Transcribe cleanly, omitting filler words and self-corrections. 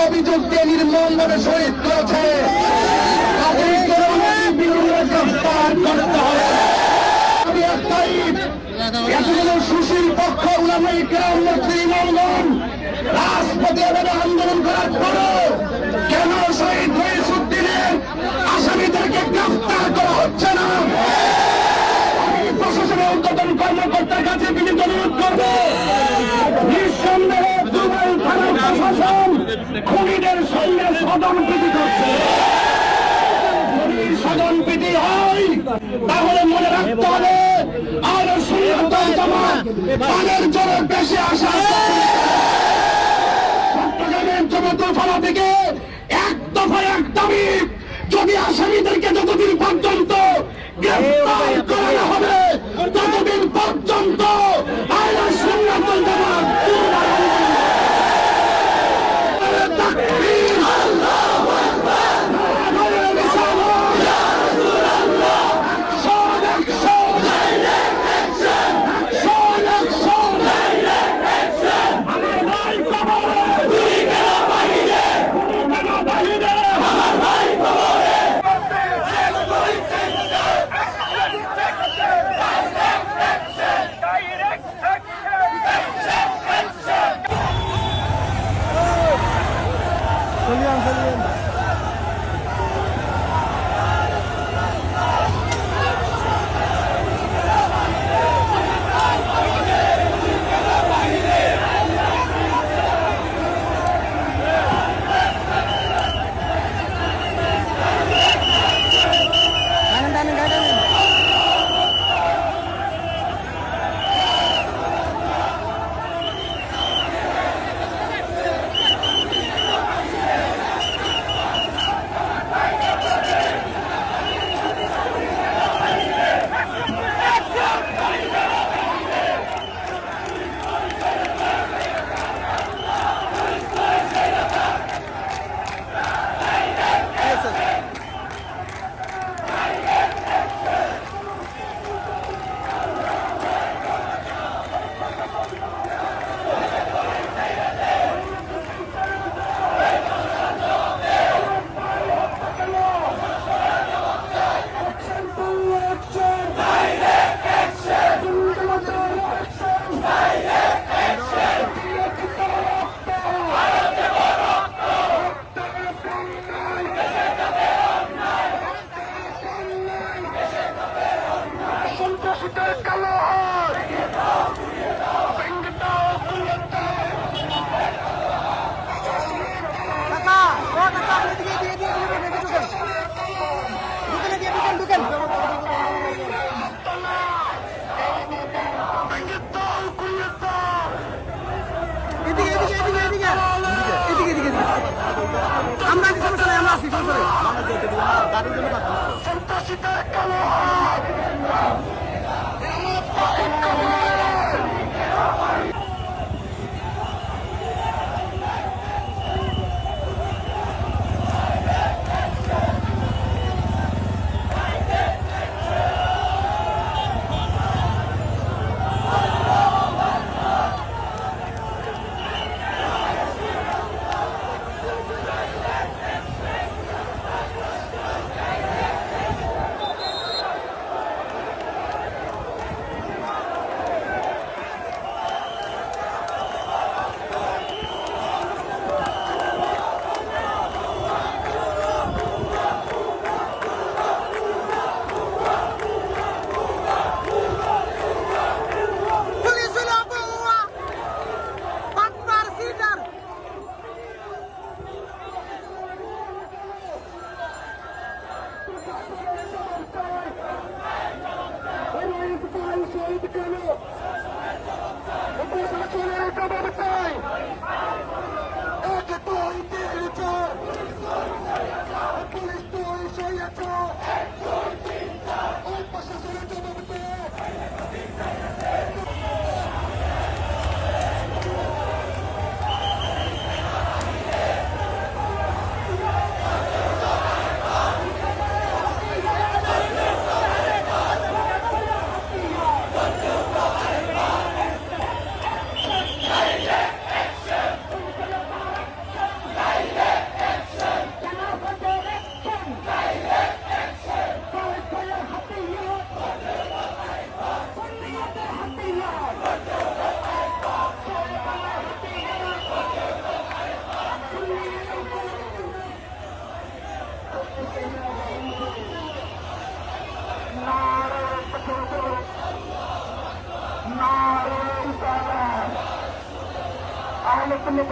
অভিযোগ দিয়ে নির্মমভাবে শহীদ করেছে গ্রেফতার করতে হবে। আমি একটাই এতগুলো সুশীল পক্ষ উলামায়ে কেরাম নেত্রী ইমামগণ রাজপথে আন্দোলন করার পরও কেন শহীদ মহিউদ্দিনের আসামিদেরকে গ্রেফতার করা হচ্ছে না? আমি প্রশাসনের ঊর্ধ্বতন কর্মকর্তার কাছে বিনীত অনুরোধ করবো, নিঃসন্দেহে দুবাই থানার প্রশাসন খুনিদের সঙ্গে সদনপ্রীতি করছে। যদি সদনপ্রীতি হয় তাহলে মনে রাখতে হবে আর সুন্নাতুল জামাত পানের জোরে বেশি আসা। চট্টগ্রামের জমিয়তুল ফালাহ থেকে এক দফায় এক দাবি, যদি আসামিদেরকে যতদিন পর্যন্ত গ্রেফতার করা হবে ততদিন পর্যন্ত আহলে সুন্নাতুল জামাত তাকবীর, আল্লাহু আকবার, নারায়ে রিসালাত, ইয়া রাসূলুল্লাহ, action, direct action, action, direct action. আমার ভাই কবরে, তুই কেন বাহিরে, তুই কেন বাহিরে, আমার ভাই কবরে। সম্পন্ন